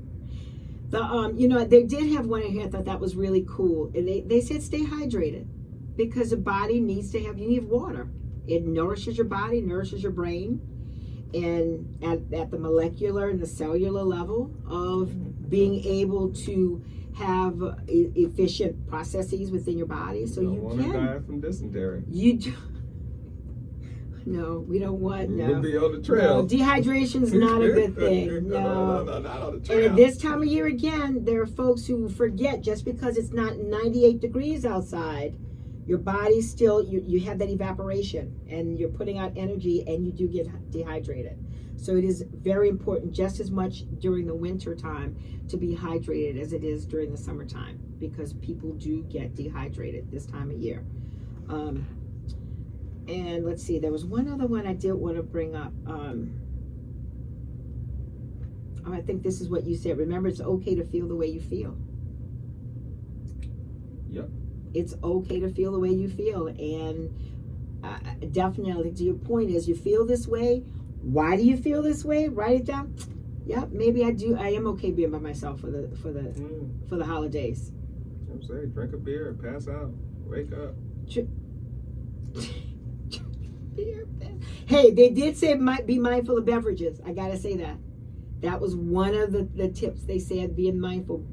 They did have one in here. I thought that was really cool. And they said stay hydrated, because the body needs to have, you need water. It nourishes your body, nourishes your brain. And at the molecular and the cellular level of being able to have efficient processes within your body, so don't you want to can. die from dysentery. No, we don't want. We'll No, be on the trail. no, dehydration's not a good thing. No. Not on the And trail. at this time of year again, there are folks who forget just because it's not 98 degrees outside, your body still, you have that evaporation and you're putting out energy and you do get dehydrated. So it is very important, just as much during the winter time, to be hydrated as it is during the summertime, because people do get dehydrated this time of year. And let's see, there was one other one I did want to bring up. I think this is what you said. Remember, it's okay to feel the way you feel. Yep. It's okay to feel the way you feel. And definitely, to your point is, you feel this way. Why do you feel this way? Write it down. Yep, maybe I do. I am okay being by myself for the holidays. I'm saying, drink a beer, pass out, wake up. Hey, they did say be mindful of beverages. I gotta say that. That was one of the tips they said. Being mindful.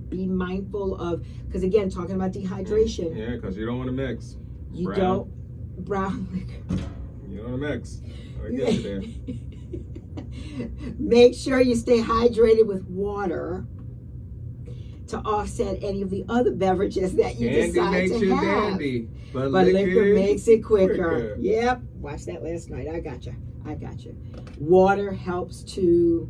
Be mindful of, because again, talking about dehydration. Yeah, because you don't want to mix. You don't. Brown liquor. You don't want to mix. I get you there. Make sure you stay hydrated with water to offset any of the other beverages that you Candy decide makes to you have. dandy, but liquor makes it quicker. quicker. Yep. Watched that last night. I got you. Water helps to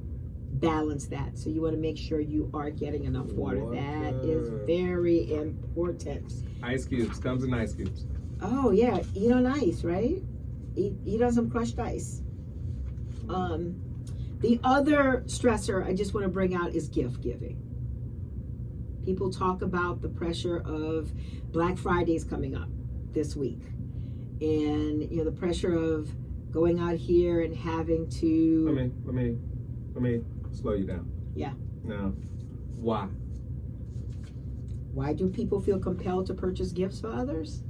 balance that. So you want to make sure you are getting enough water. That is very important. Ice cubes. Comes in ice cubes. Oh yeah. Eat on ice, right? Eat on some crushed ice. The other stressor I just want to bring out is gift giving. People talk about the pressure of Black Friday's coming up this week, and the pressure of going out here and having to. Let me slow you down. Yeah. Now, why? Why do people feel compelled to purchase gifts for others?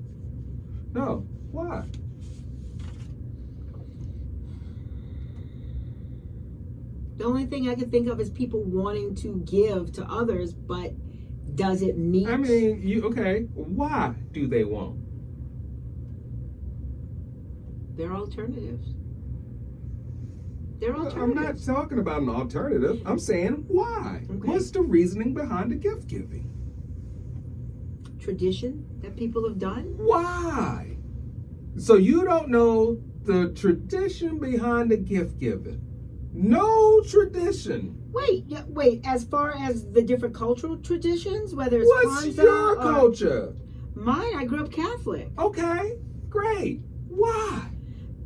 No, why? The only thing I can think of is people wanting to give to others, but does it meet? I mean, okay. Why do they want? There are alternatives. I'm not talking about an alternative. I'm saying why. Okay. What's the reasoning behind the gift giving? Tradition that people have done. Why? So you don't know the tradition behind the gift giving? No tradition. Wait. As far as the different cultural traditions, whether it's What's Kwanzaa your or culture? mine, I grew up Catholic. Okay, great. Why?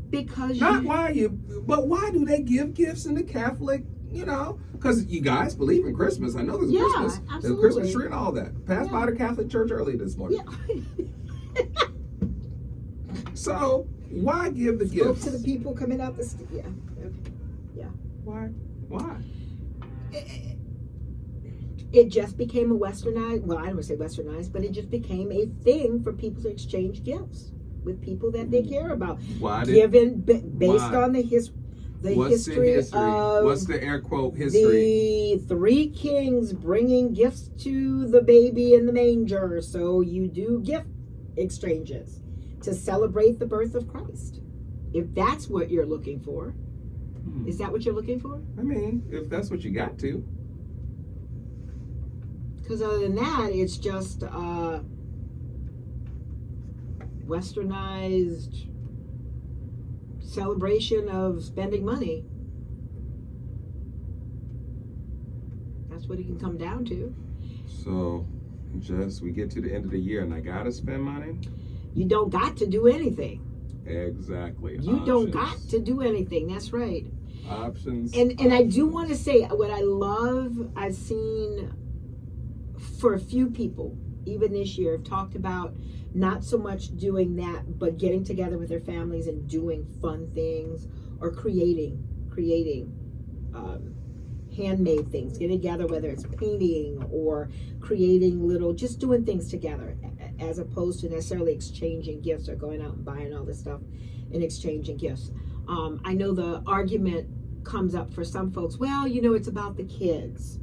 Because Not why but why do they give gifts in the Catholic? Because you guys believe in Christmas. I know there's a Christmas, absolutely. there's a Christmas tree and all that. Passed by the Catholic Church early this morning. Yeah. So why give the gifts to the people coming out the yeah. Why? It just became a westernized. Well, I don't want to say westernized, but it just became a thing for people to exchange gifts with people that they care about. Why? Given based on the history. What's the history? Of what's the air quote history? The three kings bringing gifts to the baby in the manger. So you do gift exchanges to celebrate the birth of Christ. If that's what you're looking for. Is that what you're looking for? I mean, if that's what you got to. Because other than that, it's just westernized celebration of spending money. That's what it can come down to. So, we get to the end of the year and I gotta spend money? You don't got to do anything. Exactly. You don't got to do anything. That's right. Options. And I do want to say what I love, I've seen for a few people, even this year, have talked about not so much doing that, but getting together with their families and doing fun things or creating handmade things, getting together, whether it's painting or creating just doing things together, as opposed to necessarily exchanging gifts or going out and buying all this stuff and exchanging gifts. I know the argument comes up for some folks, well, it's about the kids.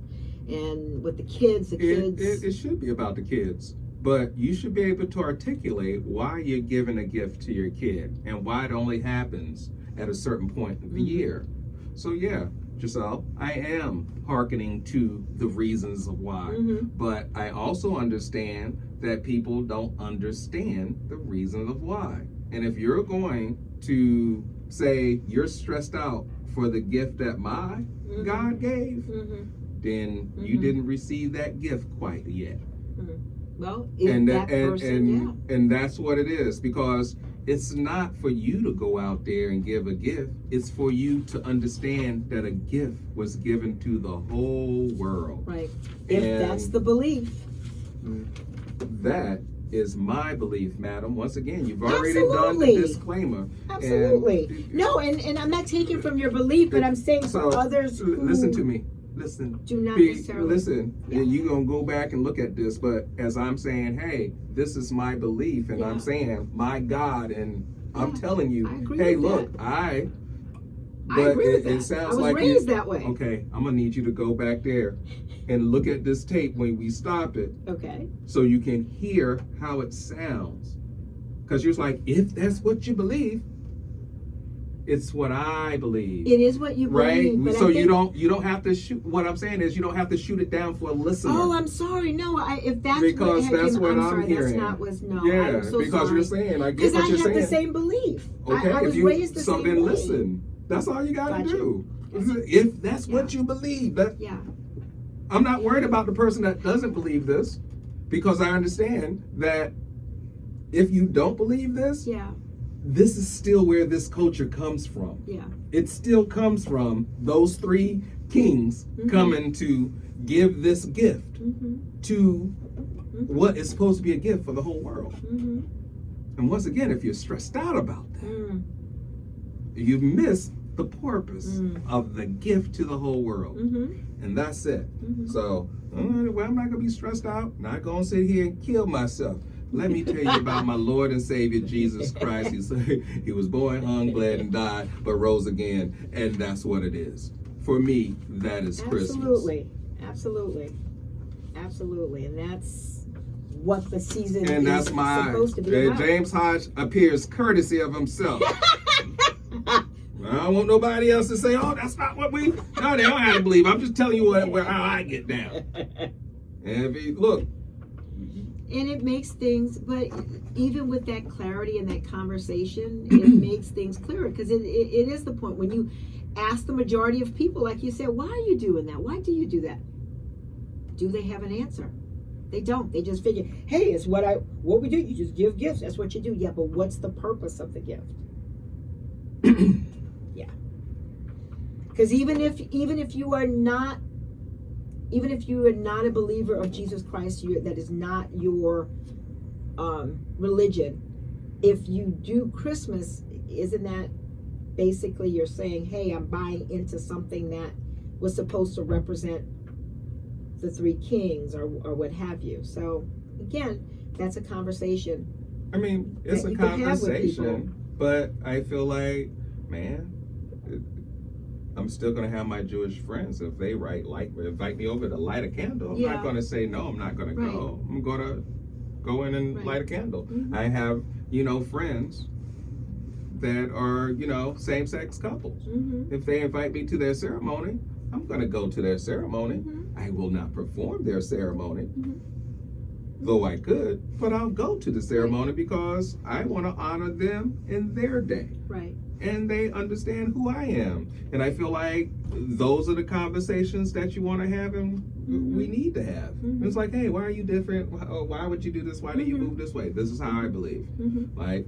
And with the kids, It should be about the kids. But you should be able to articulate why you're giving a gift to your kid and why it only happens at a certain point of the year. So yeah, Giselle, I am hearkening to the reasons of why. But I also understand that people don't understand the reasons of why. And if you're going to say you're stressed out for the gift that my God gave, then you didn't receive that gift quite yet. Well, and that's what it is, because it's not for you to go out there and give a gift. It's for you to understand that a gift was given to the whole world. Right. If that's the belief. That is my belief, madam. Once again, you've already done Absolutely. the disclaimer. Absolutely. No, and I'm not taking from your belief, but I'm saying So, for others who listen to me. Listen. do not necessarily. Listen, Yeah. you're going to go back and look at this, but as I'm saying, hey, this is my belief, and Yeah. I'm saying, my God, and I'm Yeah, telling you, I agree hey, with look, that. I I agree with that. it sounds I was like raised that way. Okay, I'm going to need you to go back there and look at this tape when we stop it Okay. so you can hear how it sounds. Because you're like, if that's what you believe, it's what I believe. It is what you Right, believe. But so I think, you don't have to shoot. What I'm saying is, you don't have to shoot it down for a listener. oh, I'm sorry. No, if that's Because what that's what I'm I'm sorry. hearing. That's not was no. Yeah, I'm so because sorry. you're saying, I get Because what I you're have saying. the same belief. Okay, I was raised the so same then way. listen. That's all you got to Gotcha. do. Gotcha. If that's what you believe, that Yeah. I'm not worried about the person that doesn't believe this, because I understand that if you don't believe this, Yeah. this is still where this culture comes from. Yeah. It still comes from those three kings Mhm. coming to give this gift Mhm. to Mhm. what is supposed to be a gift for the whole world. Mhm. And once again, if you're stressed out about that, Mm. you miss the purpose Mm. of the gift to the whole world. Mhm. And that's it. Mhm. So, well, I'm not going to be stressed out. Not going to sit here and kill myself. Let me tell you about my Lord and Savior, Jesus Christ. He was born, hung, bled, and died, but rose again. And that's what it is. For me, that is Christmas. Absolutely. Absolutely. Absolutely. And that's what the season And is that's my, supposed to be about. James Hodge appears courtesy of himself. I don't want nobody else to say, oh, that's not what we, no, they don't have to believe. I'm just telling you how I get down. And if you, look. And it makes things, but even with that clarity and that conversation, it makes things clearer, because it is the point when you ask the majority of people, like you said, why are you doing that? Why do you do that? Do they have an answer? They don't. They just figure, hey, it's what we do. You just give gifts. That's what you do. Yeah, but what's the purpose of the gift? Yeah. Because even if you are not a believer of Jesus Christ, that is not your religion. If you do Christmas, isn't that basically you're saying, hey, I'm buying into something that was supposed to represent the three kings or what have you? So again, that's a conversation. I mean, it's that a you can have with conversation, but I feel like, man, I'm still going to have my Jewish friends. If they invite me over to light a candle, I'm not going to say, no, I'm not going to go. I'm going to go in and light a candle. Mm-hmm. I have, friends that are, same-sex couples. Mm-hmm. If they invite me to their ceremony, I'm going to go to their ceremony. Mm-hmm. I will not perform their ceremony, Mm-hmm. though I could, but I'll go to the ceremony because I want to honor them in their day. Right. And they understand who I am. And I feel like those are the conversations that you want to have and we need to have. Mm-hmm. It's like, hey, why are you different? Why would you do this? Why do you Mm-hmm. move this way? This is how I believe. Mm-hmm. Like,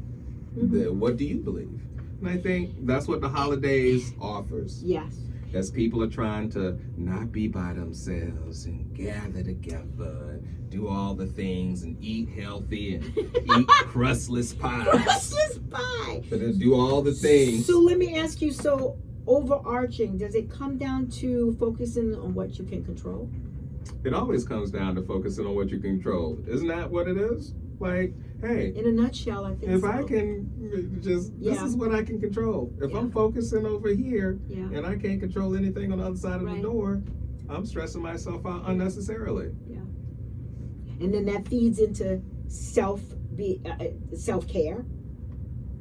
Mm-hmm. what do you believe? And I think that's what the holidays offers. Yes. As people are trying to not be by themselves and gather together, do all the things and eat healthy and eat crustless pies. Crustless pie. But then do all the things. So let me ask you, so overarching, does it come down to focusing on what you can control? It always comes down to focusing on what you control. Isn't that what it is? Like, hey, In a nutshell, I think if so. I can this Yeah. is what I can control. If Yeah. I'm focusing over here Yeah. and I can't control anything on the other side of Right. the door, I'm stressing myself out unnecessarily. And then that feeds into self-care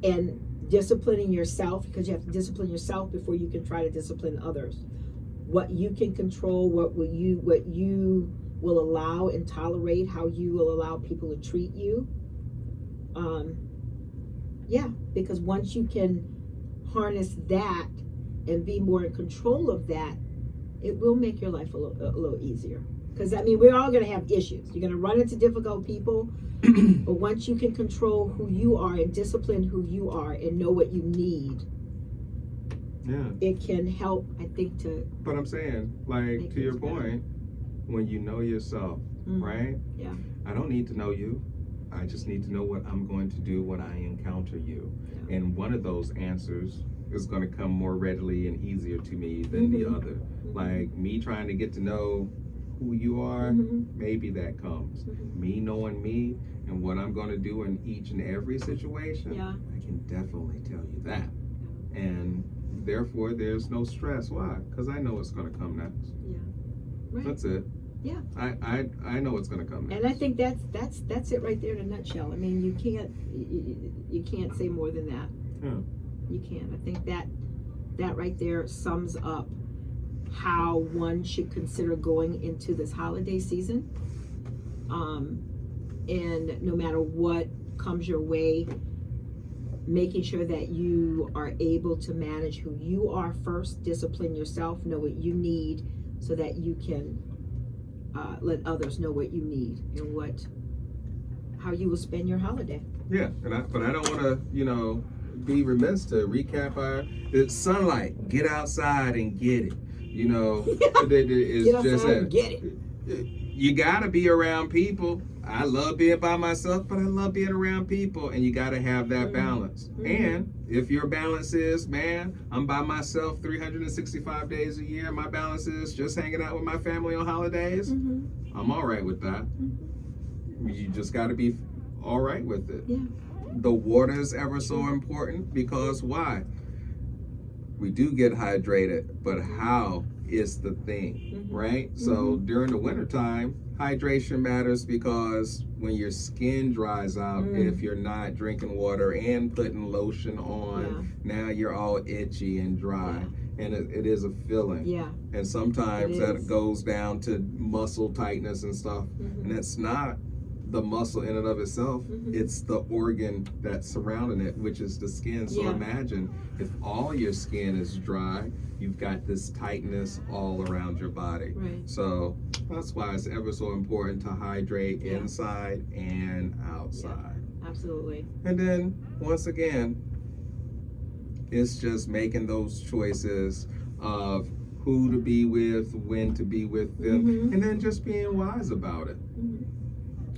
and disciplining yourself, because you have to discipline yourself before you can try to discipline others. What you can control, what you will allow and tolerate, how you will allow people to treat you. Because once you can harness that and be more in control of that, it will make your life a little easier. Because we're all going to have issues. You're going to run into difficult people, but once you can control who you are and discipline who you are and know what you need, Yeah. it can help, I think, to. But I'm saying, like, Make to your things better. point, when you know yourself, right? Yeah. I don't need to know you. I just need to know what I'm going to do when I encounter you. Yeah. And one of those answers is going to come more readily and easier to me than the other. Like me trying to get to know who you are, maybe that comes. Me knowing me and what I'm going to do in each and every situation, I can definitely tell you that. And therefore, there's no stress. Why? Because I know it's going to come next. Yeah. Right. That's it. Yeah. I know it's going to come next. And I think that's it right there in a nutshell. I mean, you can't say more than that. Yeah. You can't. I think that right there sums up how one should consider going into this holiday season. And no matter what comes your way, making sure that you are able to manage who you are first, discipline yourself, know what you need, so that you can let others know what you need and how you will spend your holiday. Yeah, but I don't want to, be remiss to recap it's sunlight. Get outside and get it. It's Get outside just and get it. You gotta be around people. I love being by myself, but I love being around people, and you gotta have that balance. And if your balance is, man, I'm by myself 365 days a year, my balance is just hanging out with my family on holidays, I'm all right with that. You just gotta be all right with it. Yeah. The water is ever so important because why? We do get hydrated, but how is the thing, right? So during the wintertime, hydration matters because when your skin dries out, if you're not drinking water and putting lotion on, now you're all itchy and dry. And it is a feeling. Yeah. And sometimes that goes down to muscle tightness and stuff. And it's not the muscle in and of itself, it's the organ that's surrounding it, which is the skin. So imagine if all your skin is dry, you've got this tightness all around your body. Right. So that's why it's ever so important to hydrate inside and outside. Yeah, absolutely. And then once again, it's just making those choices of who to be with, when to be with them, and then just being wise about it.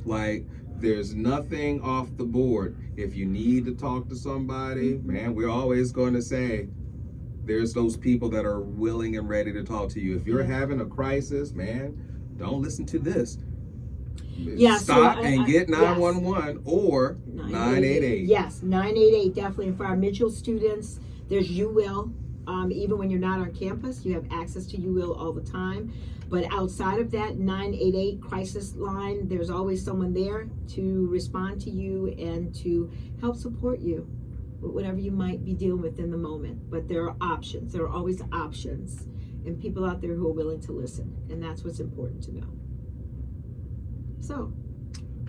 Like, there's nothing off the board. If you need to talk to somebody, man, we're always going to say, there's those people that are willing and ready to talk to you. If you're having a crisis, man, don't listen to this. Stop and get 911 or 988. Yes, 988 definitely. And for our Mitchell students, there's UWIL. Even when you're not on campus, you have access to UWIL all the time. But outside of that 988 crisis line, there's always someone there to respond to you and to help support you with whatever you might be dealing with in the moment. But there are options. There are always options and people out there who are willing to listen. And that's what's important to know. So.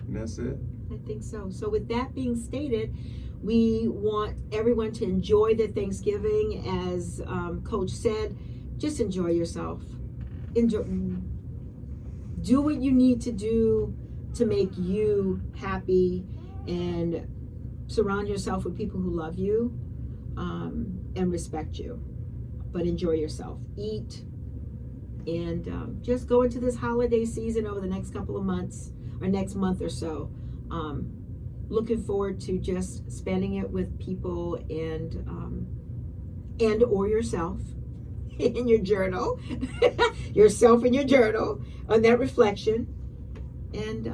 And that's it? I think so. So with that being stated, we want everyone to enjoy their Thanksgiving. As Coach said, just enjoy yourself. Do what you need to do to make you happy, and surround yourself with people who love you and respect you. But enjoy yourself. Eat, and just go into this holiday season over the next couple of months, or next month or so. Looking forward to just spending it with people and or yourself in your journal, yourself in your journal on that reflection. And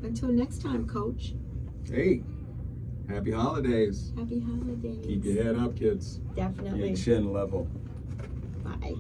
until next time, Coach. Hey, happy holidays. Happy holidays. Keep your head up, kids. Definitely. Your chin level. Bye.